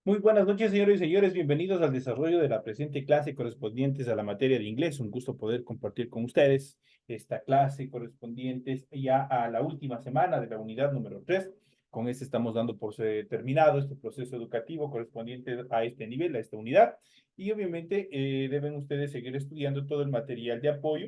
Muy buenas noches, señores y señores. Bienvenidos al desarrollo de la presente clase correspondientes a la materia de inglés. Un gusto poder compartir con ustedes esta clase correspondientes ya a la última semana de la unidad número 3. Con este estamos dando por terminado este proceso educativo correspondiente a este nivel, a esta unidad. Y obviamente deben ustedes seguir estudiando todo el material de apoyo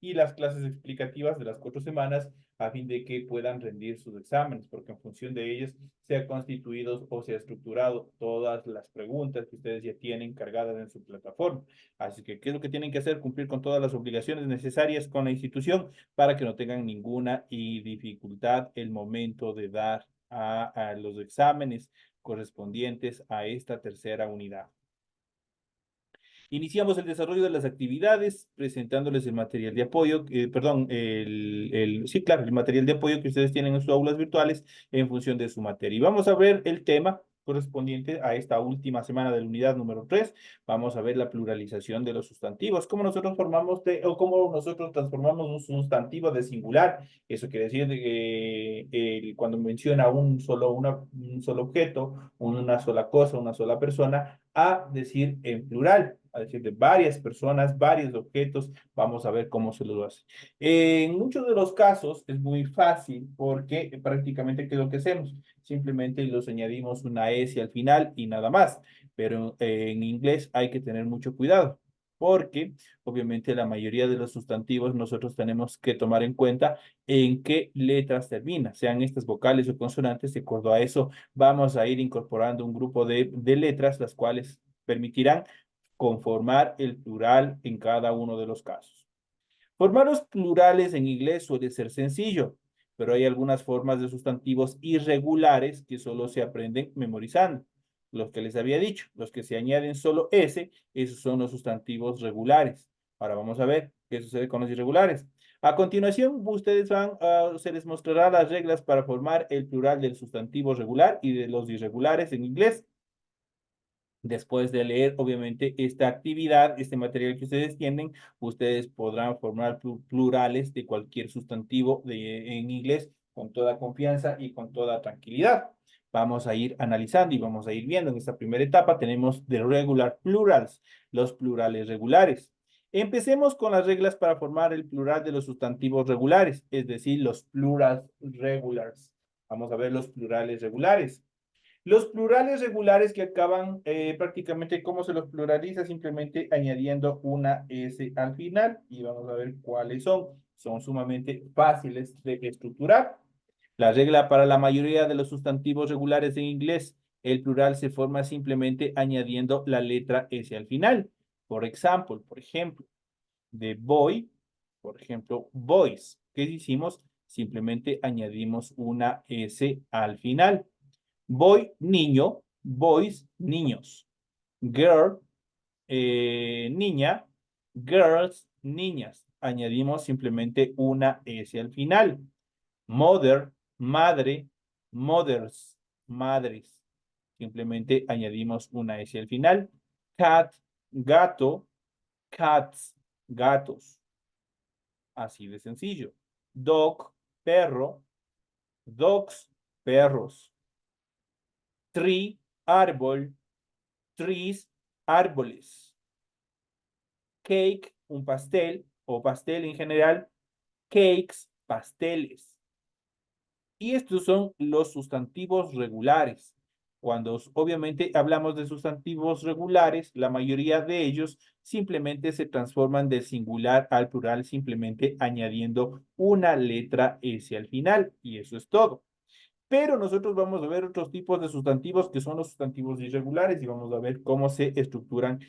y las clases explicativas de las 4 semanas a fin de que puedan rendir sus exámenes, porque en función de ellos se ha constituido o se ha estructurado todas las preguntas que ustedes ya tienen cargadas en su plataforma. Así que, ¿qué es lo que tienen que hacer? Cumplir con todas las obligaciones necesarias con la institución para que no tengan ninguna dificultad el momento de dar a los exámenes correspondientes a esta tercera unidad. Iniciamos el desarrollo de las actividades presentándoles el material de apoyo, perdón, sí, claro, el material de apoyo que ustedes tienen en sus aulas virtuales en función de su materia. Y vamos a ver el tema correspondiente a esta última semana de la unidad número 3. Vamos a ver la pluralización de los sustantivos, cómo nosotros formamos o cómo nosotros transformamos un sustantivo de singular. Eso quiere decir de que cuando menciona un solo objeto, una sola cosa, una sola persona, a decir en plural, a decir de varias personas, varios objetos. Vamos a ver cómo se lo hace. En muchos de los casos es muy fácil porque prácticamente ¿qué es lo que hacemos? Simplemente los añadimos una S al final y nada más. Pero en inglés hay que tener mucho cuidado porque obviamente la mayoría de los sustantivos nosotros tenemos que tomar en cuenta en qué letras termina, sean estas vocales o consonantes. De acuerdo a eso, vamos a ir incorporando un grupo de letras, las cuales permitirán conformar el plural en cada uno de los casos. Formar los plurales en inglés suele ser sencillo, pero hay algunas formas de sustantivos irregulares que solo se aprenden memorizando. Los que les había dicho, los que se añaden solo S, esos son los sustantivos regulares. Ahora vamos a ver qué sucede con los irregulares. A continuación, se les mostrará las reglas para formar el plural del sustantivo regular y de los irregulares en inglés. Después de leer, obviamente, esta actividad, este material que ustedes tienen, ustedes podrán formar plurales de cualquier sustantivo en inglés con toda confianza y con toda tranquilidad. Vamos a ir analizando y vamos a ir viendo. En esta primera etapa tenemos the regular plurals, los plurales regulares. Empecemos con las reglas para formar el plural de los sustantivos regulares, es decir, los plurals regulars. Vamos a ver los plurales regulares. Los plurales regulares que acaban prácticamente, ¿cómo se los pluraliza? Simplemente añadiendo una S al final y vamos a ver cuáles son. Son sumamente fáciles de estructurar. La regla para la mayoría de los sustantivos regulares en inglés, el plural se forma simplemente añadiendo la letra S al final. Por ejemplo, de boy, por ejemplo, boys. ¿Qué hicimos? Simplemente añadimos una S al final. Boy, niño. Boys, niños. Girl, niña. Girls, niñas. Añadimos simplemente una S al final. Mother, madre. Mothers, madres. Simplemente añadimos una S al final. Cat, gato. Cats, gatos. Así de sencillo. Dog, perro. Dogs, perros. Tree, árbol. Trees, árboles. Cake, un pastel o pastel en general. Cakes, pasteles. Y estos son los sustantivos regulares. Cuando obviamente hablamos de sustantivos regulares, la mayoría de ellos simplemente se transforman del singular al plural, simplemente añadiendo una letra S al final. Y eso es todo. Pero nosotros vamos a ver otros tipos de sustantivos que son los sustantivos irregulares y vamos a ver cómo se estructuran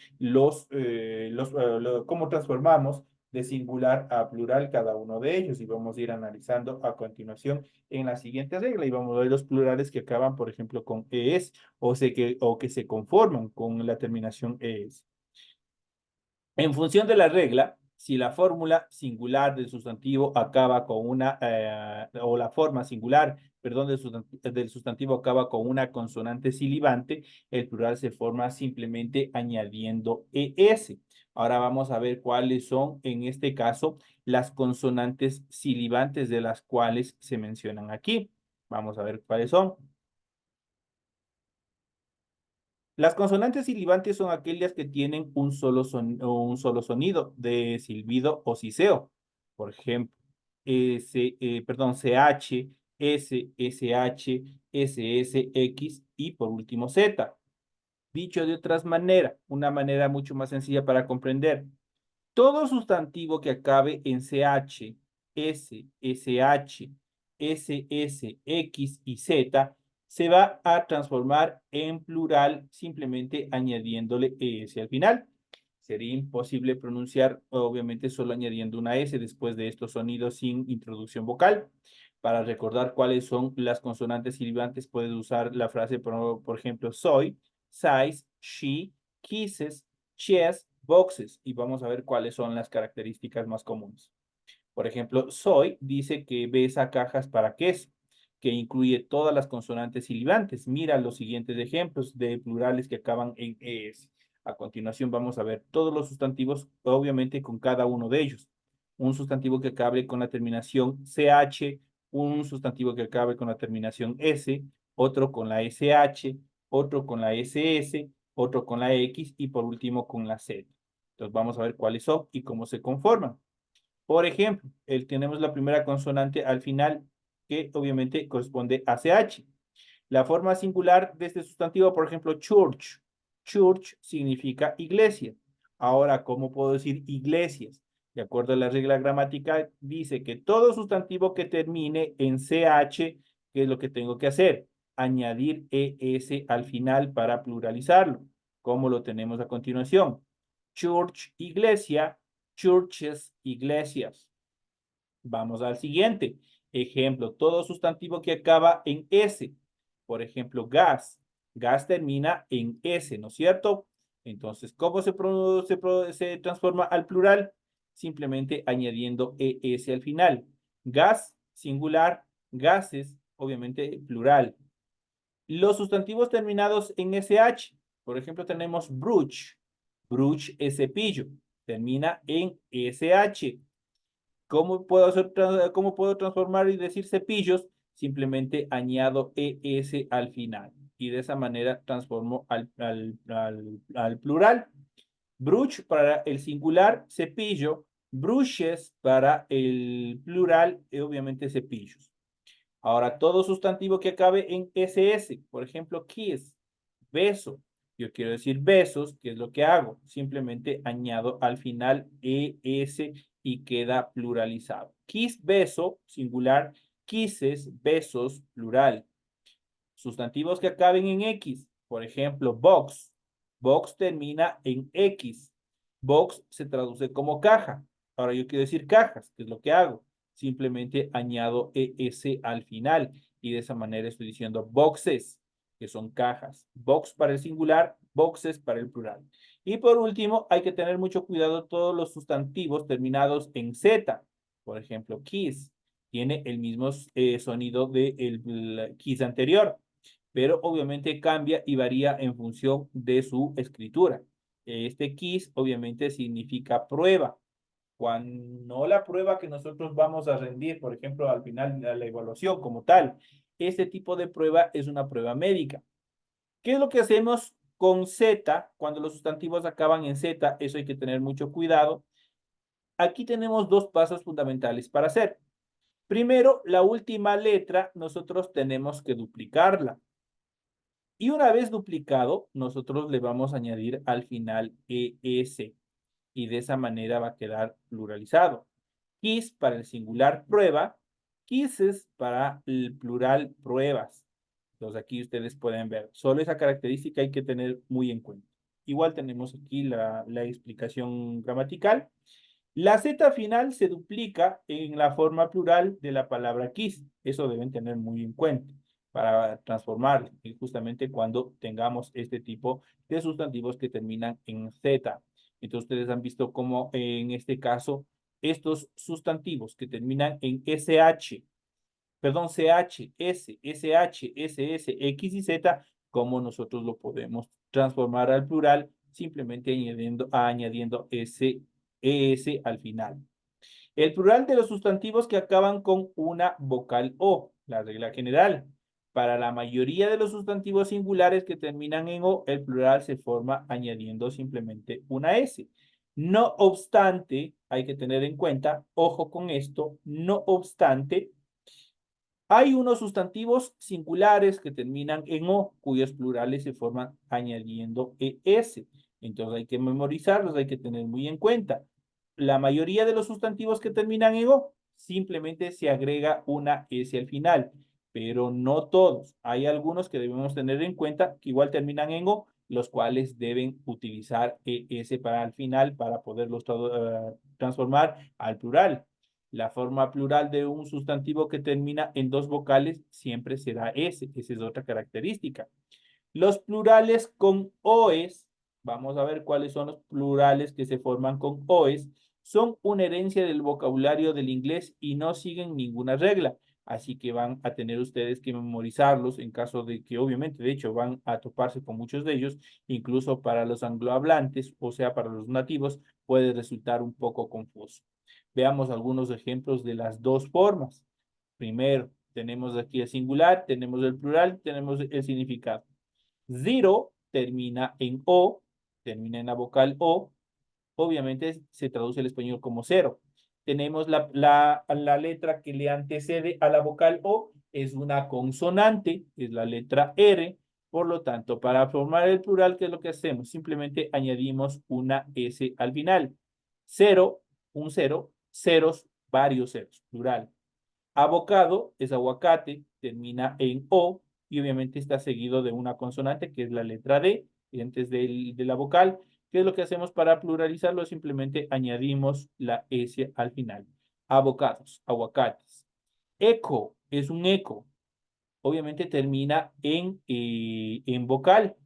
cómo transformamos de singular a plural cada uno de ellos y vamos a ir analizando a continuación en la siguiente regla y vamos a ver los plurales que acaban, por ejemplo, con es o que se conforman con la terminación es. En función de la regla, si la fórmula singular del sustantivo acaba con o la forma singular, perdón, del sustantivo acaba con una consonante silibante, el plural se forma simplemente añadiendo ES. Ahora vamos a ver cuáles son, en este caso, las consonantes silibantes de las cuales se mencionan aquí. Vamos a ver cuáles son. Las consonantes silibantes son aquellas que tienen un solo sonido de silbido o siseo. Por ejemplo, CH, SH, SSX y por último Z. Dicho de otras maneras, una manera mucho más sencilla para comprender. Todo sustantivo que acabe en CH, S, SH, SS, X y Z se va a transformar en plural simplemente añadiéndole ES al final. Sería imposible pronunciar, obviamente, solo añadiendo una S después de estos sonidos sin introducción vocal. Para recordar cuáles son las consonantes silbantes, puedes usar la frase, por ejemplo, soy, size, she, kisses, chess, boxes, y vamos a ver cuáles son las características más comunes. Por ejemplo, soy dice que besa cajas para queso, que incluye todas las consonantes silibantes. Mira los siguientes ejemplos de plurales que acaban en es. A continuación vamos a ver todos los sustantivos, obviamente con cada uno de ellos. Un sustantivo que acabe con la terminación CH, un sustantivo que acabe con la terminación S, otro con la SH, otro con la SS, otro con la X y por último con la Z. Entonces vamos a ver cuáles son y cómo se conforman. Por ejemplo, tenemos la primera consonante al final que obviamente corresponde a CH. La forma singular de este sustantivo, por ejemplo, church. Church significa iglesia. Ahora, ¿cómo puedo decir iglesias? De acuerdo a la regla gramática, dice que todo sustantivo que termine en CH, ¿qué es lo que tengo que hacer? Añadir ES al final para pluralizarlo. ¿Cómo lo tenemos a continuación? Church, iglesia, churches, iglesias. Vamos al siguiente. Ejemplo, todo sustantivo que acaba en S. Por ejemplo, gas. Gas termina en S, ¿no es cierto? Entonces, ¿cómo se transforma al plural? Simplemente añadiendo ES al final. Gas, singular, gases, obviamente plural. Los sustantivos terminados en SH. Por ejemplo, tenemos brush. Brush es cepillo. Termina en SH. ¿Cómo puedo transformar y decir cepillos? Simplemente añado ES al final. Y de esa manera transformo al plural. Brush para el singular, cepillo. Brushes para el plural, y obviamente cepillos. Ahora, todo sustantivo que acabe en SS, por ejemplo, kiss, beso. Yo quiero decir besos, ¿qué es lo que hago? Simplemente añado al final ES y queda pluralizado. Kiss, beso, singular, kisses, besos, plural. Sustantivos que acaben en X, por ejemplo, box. Box termina en X. Box se traduce como caja. Ahora yo quiero decir cajas, ¿qué es lo que hago? Simplemente añado ES al final y de esa manera estoy diciendo boxes, que son cajas. Box para el singular, boxes para el plural. Y por último, hay que tener mucho cuidado todos los sustantivos terminados en Z. Por ejemplo, kiss tiene el mismo sonido del kiss anterior, pero obviamente cambia y varía en función de su escritura. Este kiss obviamente significa prueba. Cuando no la prueba que nosotros vamos a rendir, por ejemplo, al final de la evaluación como tal, este tipo de prueba es una prueba médica. ¿Qué es lo que hacemos con Z cuando los sustantivos acaban en Z? Eso hay que tener mucho cuidado. Aquí tenemos dos pasos fundamentales para hacer. Primero, la última letra nosotros tenemos que duplicarla. Y una vez duplicado, nosotros le vamos a añadir al final ES y de esa manera va a quedar pluralizado. Kiss para el singular prueba, kisses para el plural pruebas. Entonces aquí ustedes pueden ver, solo esa característica hay que tener muy en cuenta. Igual tenemos aquí la explicación gramatical. La Z final se duplica en la forma plural de la palabra kiss. Eso deben tener muy en cuenta para transformar justamente cuando tengamos este tipo de sustantivos que terminan en Z. Entonces ustedes han visto cómo en este caso estos sustantivos que terminan en SH, perdón, CH, S, SH, SS, X y Z, cómo nosotros lo podemos transformar al plural simplemente añadiendo ese ES al final. El plural de los sustantivos que acaban con una vocal O, la regla general. Para la mayoría de los sustantivos singulares que terminan en O, el plural se forma añadiendo simplemente una S. No obstante, hay que tener en cuenta, ojo con esto, no obstante, hay unos sustantivos singulares que terminan en O, cuyos plurales se forman añadiendo ES. Entonces hay que memorizarlos, hay que tener muy en cuenta. La mayoría de los sustantivos que terminan en O, simplemente se agrega una S al final, pero no todos. Hay algunos que debemos tener en cuenta que igual terminan en O, los cuales deben utilizar ES para el final para poderlos transformar al plural. La forma plural de un sustantivo que termina en dos vocales siempre será S. Esa es otra característica. Los plurales con OES, vamos a ver cuáles son los plurales que se forman con OES, son una herencia del vocabulario del inglés y no siguen ninguna regla. Así que van a tener ustedes que memorizarlos en caso de que, obviamente, de hecho, van a toparse con muchos de ellos, incluso para los anglohablantes, o sea, para los nativos, puede resultar un poco confuso. Veamos algunos ejemplos de las dos formas. Primero, tenemos aquí el singular, tenemos el plural, tenemos el significado. Zero termina en O, termina en la vocal O, obviamente se traduce al español como cero. Tenemos la letra que le antecede a la vocal O, es una consonante, es la letra R, por lo tanto, para formar el plural, ¿qué es lo que hacemos? Simplemente añadimos una S al final. Cero, un cero, ceros, varios ceros, plural. Abocado es aguacate, termina en O y obviamente está seguido de una consonante que es la letra D, y antes de la vocal. ¿Qué es lo que hacemos para pluralizarlo? Simplemente añadimos la S al final. Abocados, aguacates. Eco es un eco. Obviamente termina en vocal,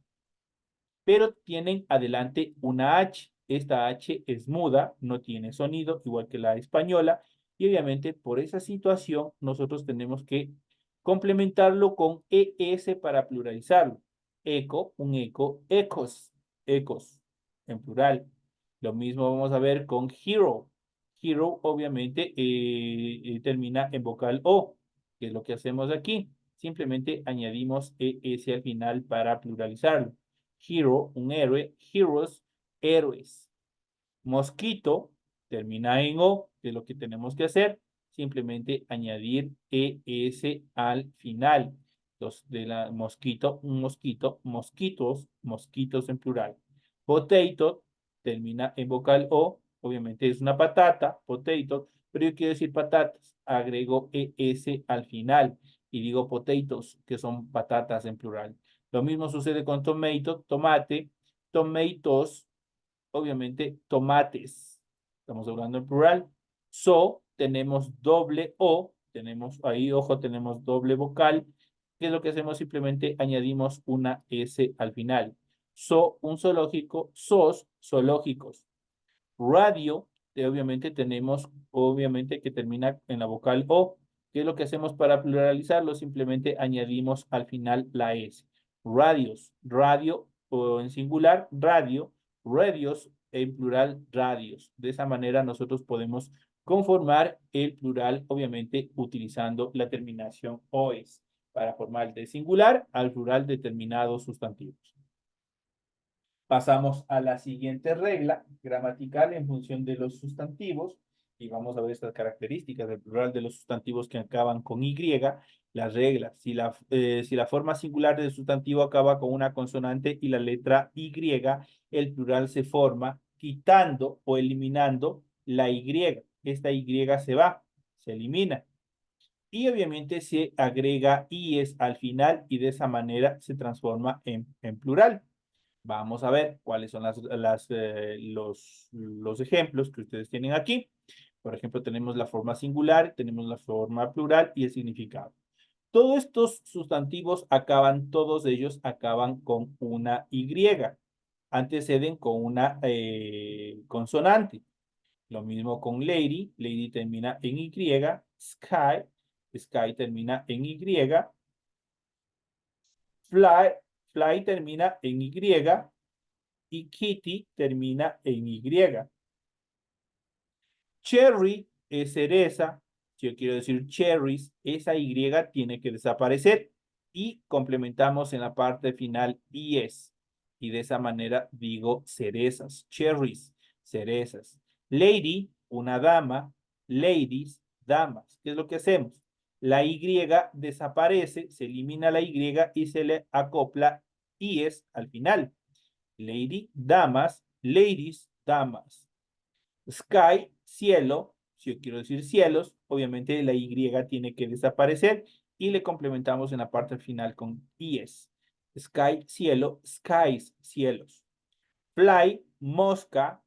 pero tienen adelante una H. Esta H es muda, no tiene sonido, igual que la española, y obviamente por esa situación nosotros tenemos que complementarlo con ES para pluralizarlo. Eco, un eco, ecos, ecos, en plural. Lo mismo vamos a ver con hero. Hero obviamente termina en vocal O, que es lo que hacemos aquí. Simplemente añadimos ES al final para pluralizarlo. Hero, un héroe, heroes, héroes. Mosquito, termina en O, que es lo que tenemos que hacer, simplemente añadir ES al final. Entonces, de la mosquito, un mosquito, mosquitos, mosquitos en plural. Potato, termina en vocal O, obviamente es una patata, potato, pero yo quiero decir patatas, agrego ES al final y digo potatoes, que son patatas en plural. Lo mismo sucede con tomato, tomate, tomatoes, obviamente tomates. Estamos hablando en plural. So, tenemos doble O, tenemos ahí, ojo, tenemos doble vocal. ¿Qué es lo que hacemos? Simplemente añadimos una S al final. So, un zoológico, sos, zoológicos. Radio, obviamente tenemos, obviamente que termina en la vocal O. ¿Qué es lo que hacemos para pluralizarlo? Simplemente añadimos al final la S. Radios, radio o en singular, radio, radios, en plural, radios. De esa manera nosotros podemos conformar el plural, obviamente utilizando la terminación OES para formar de singular al plural determinados sustantivos. Pasamos a la siguiente regla gramatical en función de los sustantivos y vamos a ver estas características del plural de los sustantivos que acaban con Y. Las reglas, si la forma singular del sustantivo acaba con una consonante y la letra Y, el plural se forma quitando o eliminando la Y. Esta Y se va, se elimina. Y obviamente se agrega IES al final y de esa manera se transforma en plural. Vamos a ver cuáles son los ejemplos que ustedes tienen aquí. Por ejemplo, tenemos la forma singular, tenemos la forma plural y el significado. Todos estos sustantivos acaban, todos ellos acaban con una Y. Anteceden con una consonante. Lo mismo con lady, lady termina en Y. Sky, sky termina en Y. Fly, fly termina en Y. y Kitty termina en Y. Cherry es cereza. Si yo quiero decir cherries, esa Y tiene que desaparecer y complementamos en la parte final es. Y de esa manera digo cerezas, cherries, cerezas. Lady, una dama, ladies, damas. ¿Qué es lo que hacemos? La Y desaparece, se elimina la Y y se le acopla es al final. Lady, damas, ladies, damas. Sky, cielo, si yo quiero decir cielos, obviamente la Y tiene que desaparecer y le complementamos en la parte final con es. Sky, cielo, skies, cielos. Fly, mosca,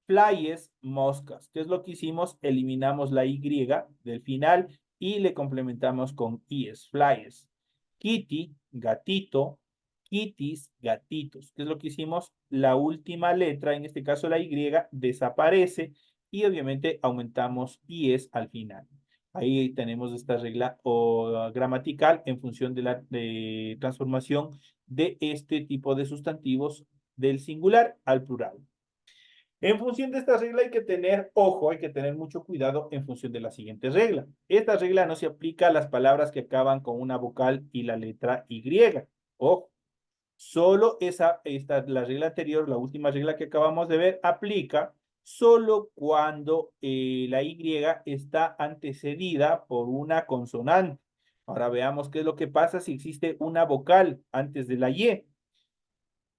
flyes, moscas. ¿Qué es lo que hicimos? Eliminamos la Y del final y le complementamos con es, flyes. Kitty, gatito, kitties, gatitos. ¿Qué es lo que hicimos? La última letra, en este caso la Y, desaparece y obviamente aumentamos es al final. Ahí tenemos esta regla gramatical en función de la transformación de este tipo de sustantivos del singular al plural. En función de esta regla hay que tener, ojo, hay que tener mucho cuidado en función de la siguiente regla. Esta regla no se aplica a las palabras que acaban con una vocal y la letra Y. Ojo, solo la regla anterior, la última regla que acabamos de ver, aplica solo cuando la Y está antecedida por una consonante. Ahora veamos qué es lo que pasa si existe una vocal antes de la Y.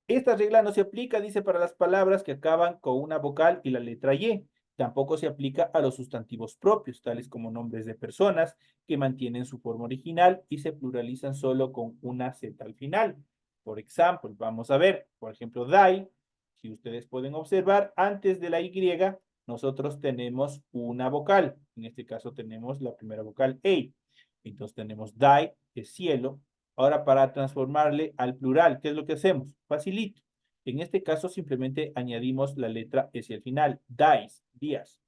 Esta regla no se aplica, dice, para las palabras que acaban con una vocal y la letra Y. Tampoco se aplica a los sustantivos propios, tales como nombres de personas que mantienen su forma original y se pluralizan solo con una Z al final. Por ejemplo, vamos a ver, por ejemplo, die. Si ustedes pueden observar, antes de la Y, nosotros tenemos una vocal. En este caso tenemos la primera vocal A. Entonces tenemos die, que es cielo. Ahora, para transformarle al plural, ¿qué es lo que hacemos? Facilito. En este caso, simplemente añadimos la letra S al final. Dice, días.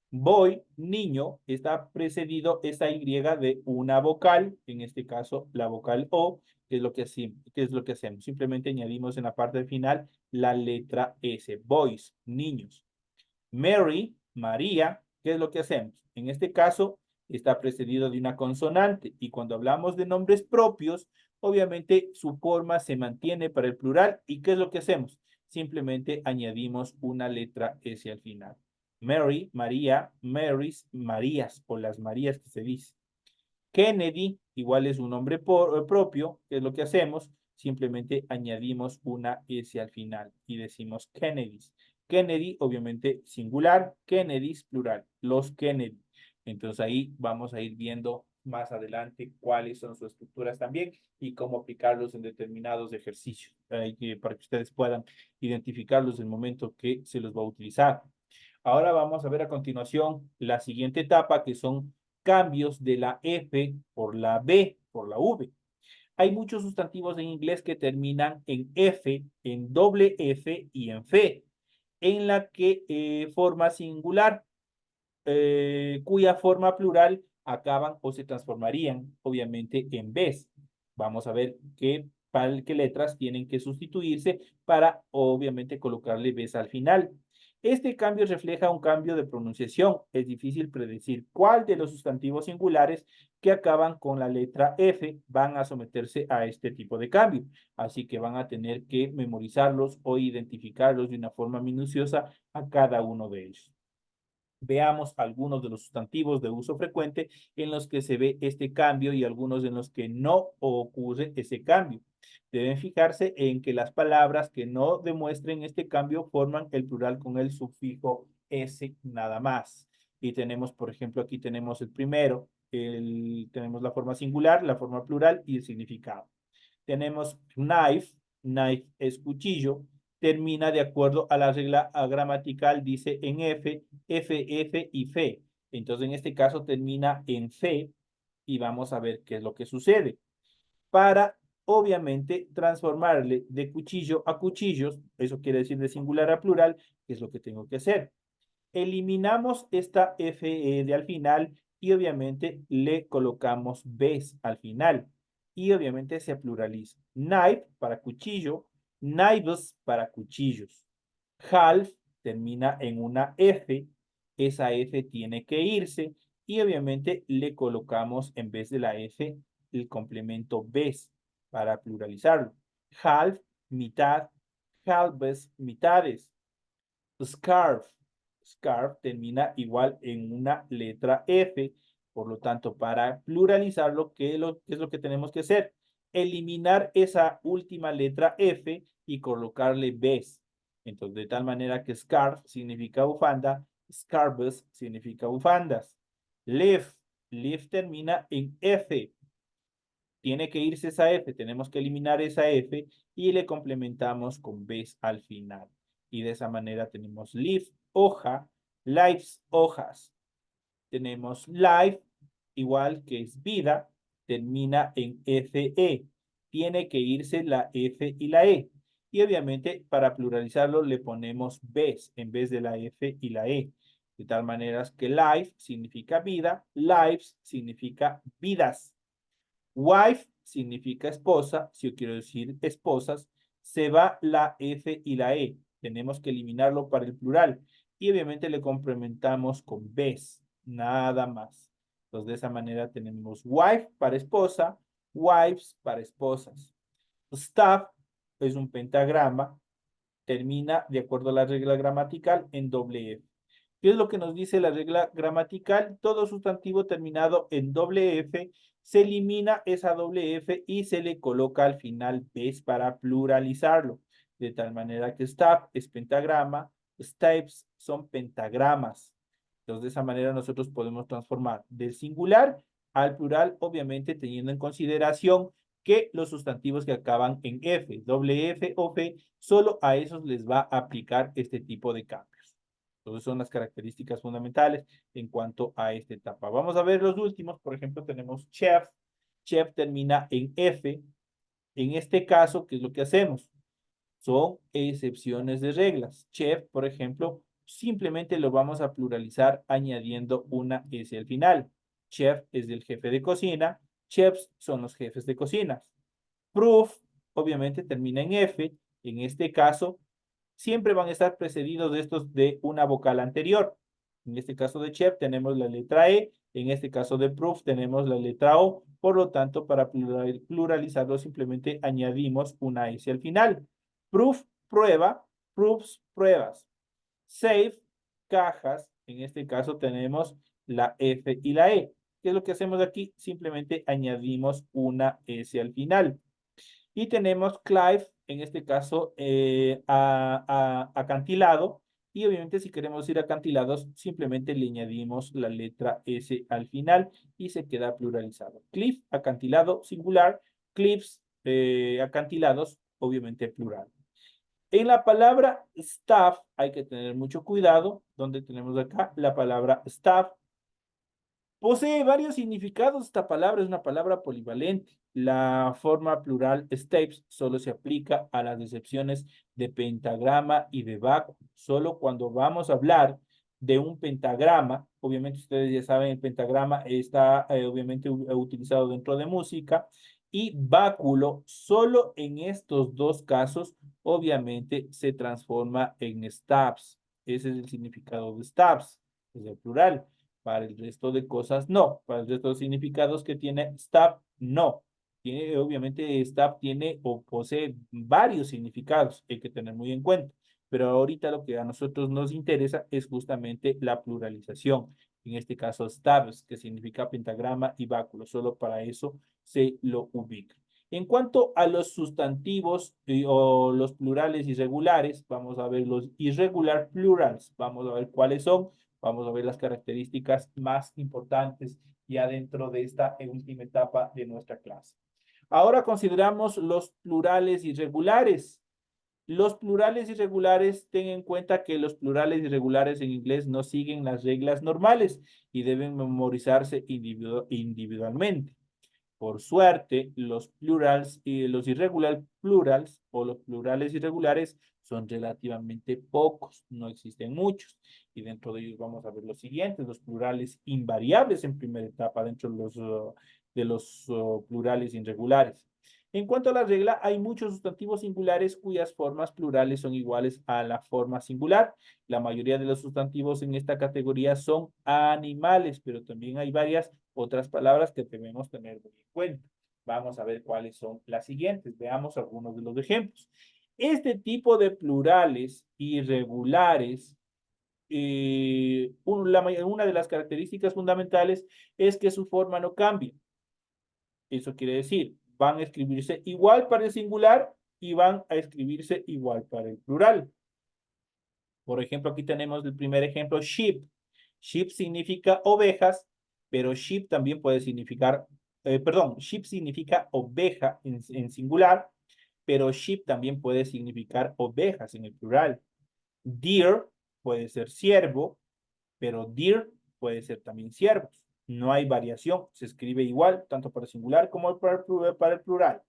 Boy, niño, está precedido esa Y de una vocal, en este caso la vocal O, ¿qué es lo que hacemos? Simplemente añadimos en la parte final la letra S. Boys, niños. Mary, María, ¿qué es lo que hacemos? En este caso, está precedido de una consonante y cuando hablamos de nombres propios, obviamente su forma se mantiene para el plural. ¿Y qué es lo que hacemos? Simplemente añadimos una letra S al final. Mary, María, Marys, Marías o las Marías que se dice. Kennedy, igual es un nombre propio, ¿qué es lo que hacemos? Simplemente añadimos una S al final y decimos Kennedys. Kennedy, obviamente singular, Kennedys plural, los Kennedy. Entonces ahí vamos a ir viendo más adelante cuáles son sus estructuras también y cómo aplicarlos en determinados ejercicios para que ustedes puedan identificarlos en el momento que se los va a utilizar. Ahora vamos a ver a continuación la siguiente etapa, que son cambios de la F por la B, por la V. Hay muchos sustantivos en inglés que terminan en F, en doble F y en F, en la que forma singular, cuya forma plural acaban o se transformarían, obviamente, en Bs. Vamos a ver qué letras tienen que sustituirse para, obviamente, colocarle Bs al final. Este cambio refleja un cambio de pronunciación. Es difícil predecir cuál de los sustantivos singulares que acaban con la letra F van a someterse a este tipo de cambio. Así que van a tener que memorizarlos o identificarlos de una forma minuciosa a cada uno de ellos. Veamos algunos de los sustantivos de uso frecuente en los que se ve este cambio y algunos en los que no ocurre ese cambio. Deben fijarse en que las palabras que no demuestren este cambio forman el plural con el sufijo S nada más. Y tenemos, por ejemplo, aquí tenemos el primero, tenemos la forma singular, la forma plural y el significado. Tenemos knife, knife es cuchillo, termina de acuerdo a la regla gramatical, dice en F, F, F y F. Entonces, en este caso termina en F y vamos a ver qué es lo que sucede. Para, obviamente, transformarle de cuchillo a cuchillos, eso quiere decir de singular a plural, ¿qué es lo que tengo que hacer? Eliminamos esta F de al final y obviamente le colocamos Bs al final. Y obviamente se pluraliza. Knife para cuchillo, Knives para cuchillos. Half termina en una F, esa F tiene que irse y obviamente le colocamos en vez de la F el complemento bes para pluralizarlo. Half, mitad, halves, mitades. Scarf, scarf termina igual en una letra F, por lo tanto, para pluralizarlo, ¿qué es lo que tenemos que hacer? Eliminar esa última letra F y colocarle bes. Entonces, de tal manera que scarf significa bufanda, scarves significa bufandas. Leaf, leaf termina en F. Tiene que irse esa F, tenemos que eliminar esa F y le complementamos con bes al final. Y de esa manera tenemos leaf, hoja, lives, hojas. Tenemos life, igual que es vida, termina en FE. Tiene que irse la F y la E. Y obviamente para pluralizarlo le ponemos bes en vez de la F y la E. De tal manera que life significa vida, lives significa vidas. Wife significa esposa, si yo quiero decir esposas, se va la F y la E. Tenemos que eliminarlo para el plural. Y obviamente le complementamos con bes, nada más. Entonces, de esa manera tenemos wife para esposa, wives para esposas. Staff es un pentagrama, termina, de acuerdo a la regla gramatical, en doble F. ¿Qué es lo que nos dice la regla gramatical? Todo sustantivo terminado en doble F se elimina esa doble F y se le coloca al final bes para pluralizarlo. De tal manera que staff es pentagrama, steps son pentagramas. Entonces, de esa manera nosotros podemos transformar del singular al plural, obviamente teniendo en consideración que los sustantivos que acaban en F, doble F o F, solo a esos les va a aplicar este tipo de cambios. Entonces son las características fundamentales en cuanto a esta etapa. Vamos a ver los últimos. Por ejemplo, tenemos chef. Chef termina en F. En este caso, ¿qué es lo que hacemos? Son excepciones de reglas. Chef, por ejemplo, simplemente lo vamos a pluralizar añadiendo una S al final. Chef es el jefe de cocina. Chefs son los jefes de cocinas. Proof, obviamente, termina en F. En este caso, siempre van a estar precedidos de estos de una vocal anterior. En este caso de chef tenemos la letra E, en este caso de proof tenemos la letra O, por lo tanto, para pluralizarlo simplemente añadimos una S al final. Proof, prueba, proofs, pruebas. Safe, cajas, en este caso tenemos la F y la E. ¿Qué es lo que hacemos aquí? Simplemente añadimos una S al final. Y tenemos Clive, en este caso, acantilado. Y obviamente si queremos ir acantilados, simplemente le añadimos la letra S al final y se queda pluralizado. Cliff, acantilado, singular. Cliffs, acantilados, obviamente plural. En la palabra staff hay que tener mucho cuidado, donde tenemos acá la palabra staff. Posee varios significados. Esta palabra es una palabra polivalente. La forma plural steps solo se aplica a las excepciones de pentagrama y de báculo. Solo cuando vamos a hablar de un pentagrama, obviamente ustedes ya saben, el pentagrama está obviamente utilizado dentro de música y báculo, solo en estos dos casos, obviamente se transforma en stabs. Ese es el significado de stabs, es el plural. Para el resto de cosas, no. Para el resto de significados que tiene staff, no. Tiene, obviamente, staff tiene o posee varios significados, hay que tener muy en cuenta. Pero ahorita lo que a nosotros nos interesa es justamente la pluralización. En este caso, staffs, que significa pentagrama y báculo. Solo para eso se lo ubica. En cuanto a los sustantivos o los plurales irregulares, vamos a ver los irregular plurals. Vamos a ver cuáles son. Vamos a ver las características más importantes ya dentro de esta última etapa de nuestra clase. Ahora consideramos los plurales irregulares. Los plurales irregulares, ten en cuenta que los plurales irregulares en inglés no siguen las reglas normales y deben memorizarse individualmente. Por suerte, los plurals y los irregular plurals o los plurales irregulares son relativamente pocos, no existen muchos. Y dentro de ellos vamos a ver los siguientes, los plurales invariables en primera etapa dentro de los plurales irregulares. En cuanto a la regla, hay muchos sustantivos singulares cuyas formas plurales son iguales a la forma singular. La mayoría de los sustantivos en esta categoría son animales, pero también hay varias otras palabras que debemos tener muy en cuenta. Vamos a ver cuáles son las siguientes. Veamos algunos de los ejemplos. Este tipo de plurales irregulares, una de las características fundamentales es que su forma no cambia. Eso quiere decir, van a escribirse igual para el singular y van a escribirse igual para el plural. Por ejemplo, aquí tenemos el primer ejemplo, sheep. Sheep significa ovejas, pero sheep también puede significar, sheep significa oveja en singular, pero sheep también puede significar ovejas en el plural. Deer puede ser ciervo, pero deer puede ser también ciervos. No hay variación, se escribe igual, tanto para el singular como para el plural.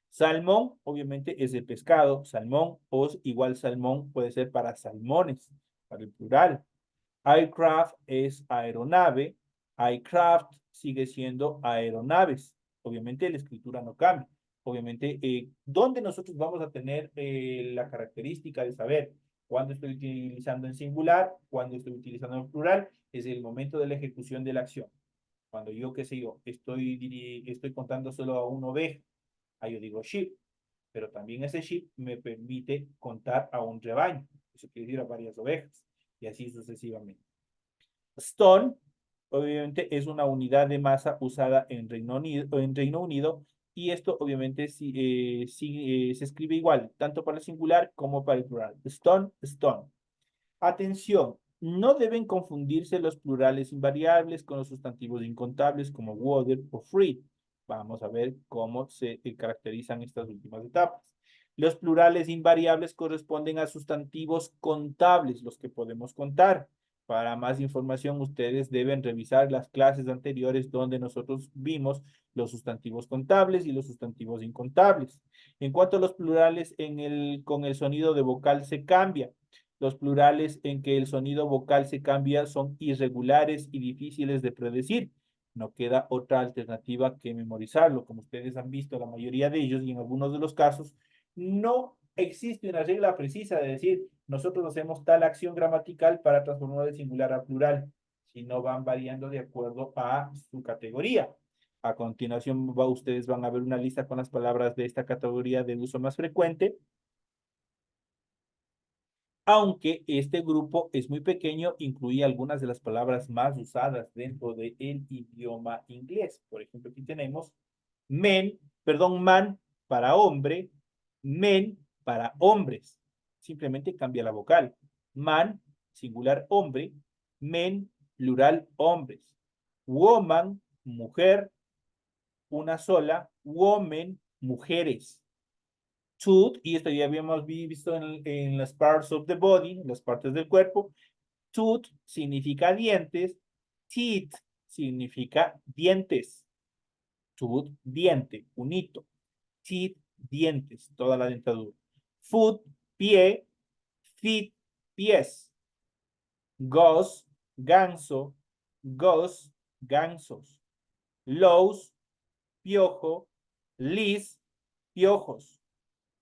Salmón, obviamente, es el pescado. Salmón o igual salmón puede ser para salmones, para el plural. Aircraft es aeronave. Aircraft sigue siendo aeronaves. Obviamente la escritura no cambia. Obviamente, ¿dónde nosotros vamos a tener la característica de saber cuándo estoy utilizando en singular, cuándo estoy utilizando en plural? Es el momento de la ejecución de la acción. Cuando yo, qué sé yo, estoy contando solo a una oveja, ahí yo digo sheep, pero también ese sheep me permite contar a un rebaño, eso quiere decir a varias ovejas, y así sucesivamente. Stone, obviamente, es una unidad de masa usada en Reino Unido y esto obviamente se escribe igual, tanto para el singular como para el plural. Stone, stone. Atención, no deben confundirse los plurales invariables con los sustantivos incontables como water o free. Vamos a ver cómo se caracterizan estas últimas etapas. Los plurales invariables corresponden a sustantivos contables, los que podemos contar. Para más información, ustedes deben revisar las clases anteriores donde nosotros vimos los sustantivos contables y los sustantivos incontables. En cuanto a los plurales con el sonido de vocal se cambia. Los plurales en que el sonido vocal se cambia son irregulares y difíciles de predecir. No queda otra alternativa que memorizarlo. Como ustedes han visto, la mayoría de ellos y en algunos de los casos, no existe una regla precisa de decir, nosotros hacemos tal acción gramatical para transformar de singular a plural, sino van variando de acuerdo a su categoría. A continuación, ustedes van a ver una lista con las palabras de esta categoría de uso más frecuente, aunque este grupo es muy pequeño, incluye algunas de las palabras más usadas dentro del idioma inglés. Por ejemplo, aquí tenemos man para hombre, men para hombres. Simplemente cambia la vocal. Man, singular hombre, men, plural hombres. Woman, mujer, una sola, woman, mujeres. Tooth, y esto ya habíamos visto en las parts of the body, en las partes del cuerpo. Tooth significa dientes, teeth significa dientes. Tooth, diente, un hito. Teeth, dientes, toda la dentadura. Foot, pie, feet, pies. Ghost, ganso, ghost, gansos. Lows, piojo, lis, piojos.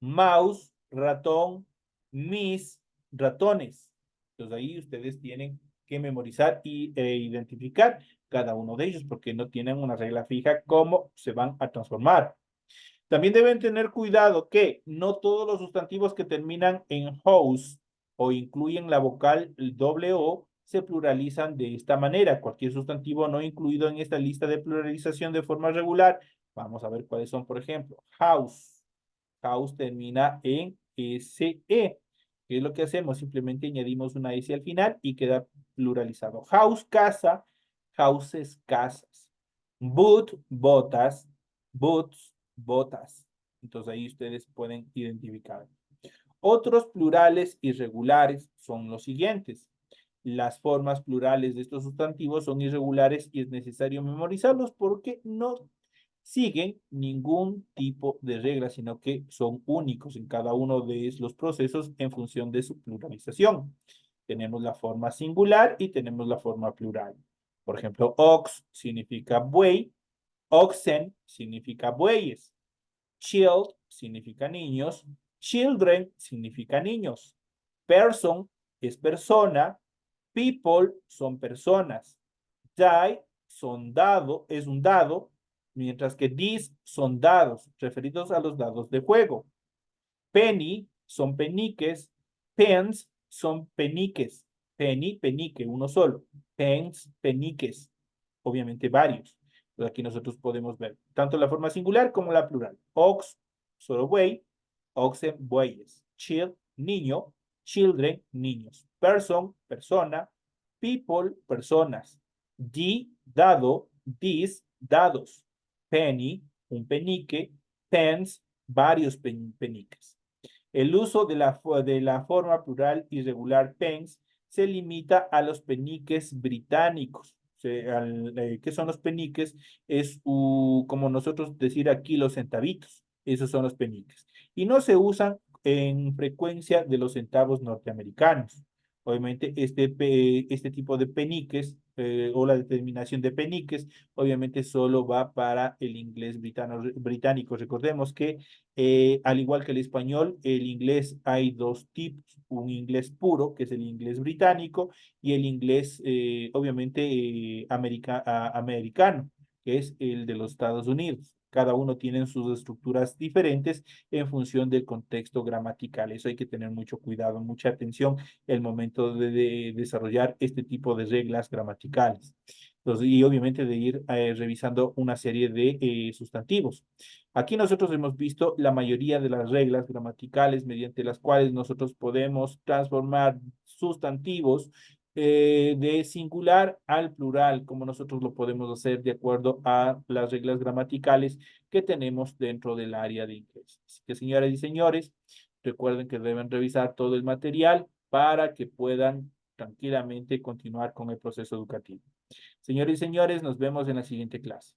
Mouse, ratón, miss, ratones. Entonces ahí ustedes tienen que memorizar e identificar cada uno de ellos porque no tienen una regla fija cómo se van a transformar. También deben tener cuidado que no todos los sustantivos que terminan en house o incluyen la vocal doble O se pluralizan de esta manera. Cualquier sustantivo no incluido en esta lista de pluralización de forma regular, vamos a ver cuáles son, por ejemplo, house. House termina en SE. ¿Qué es lo que hacemos? Simplemente añadimos una S al final y queda pluralizado. House, casa, houses, casas. Boot, botas, boots, botas. Entonces ahí ustedes pueden identificar. Otros plurales irregulares son los siguientes. Las formas plurales de estos sustantivos son irregulares y es necesario memorizarlos porque no siguen ningún tipo de regla, sino que son únicos en cada uno de los procesos en función de su pluralización. Tenemos la forma singular y tenemos la forma plural. Por ejemplo, ox significa buey, oxen significa bueyes, Child significa niños. Children significa niños. Person es persona. People son personas. Die es un dado, mientras que these son dados, referidos a los dados de juego. Penny son peniques. Pens son peniques. Penny, penique, uno solo. Pens, peniques. Obviamente varios. Pero aquí nosotros podemos ver tanto la forma singular como la plural. Ox, solo buey. Oxen, bueyes. Child, niño. Children, niños. Person, persona. People, personas. Dado. These, dados. Penny, un penique. Pens, varios peniques. El uso de la forma plural irregular pens se limita a los peniques británicos. ¿Qué son los peniques? Es como nosotros decir aquí los centavitos. Esos son los peniques. Y no se usan en frecuencia de los centavos norteamericanos. Obviamente, este tipo de peniques o la determinación de peniques, obviamente solo va para el inglés británico. Recordemos que al igual que el español, el inglés hay dos tipos, un inglés puro, que es el inglés británico, y el inglés, obviamente, americano, que es el de los Estados Unidos. Cada uno tiene sus estructuras diferentes en función del contexto gramatical. Eso hay que tener mucho cuidado, mucha atención el momento de desarrollar este tipo de reglas gramaticales. Entonces, y obviamente de ir revisando una serie de sustantivos. Aquí nosotros hemos visto la mayoría de las reglas gramaticales mediante las cuales nosotros podemos transformar sustantivos de singular al plural, como nosotros lo podemos hacer de acuerdo a las reglas gramaticales que tenemos dentro del área de inglés. Así que, señoras y señores, recuerden que deben revisar todo el material para que puedan tranquilamente continuar con el proceso educativo. Señores y señores, nos vemos en la siguiente clase.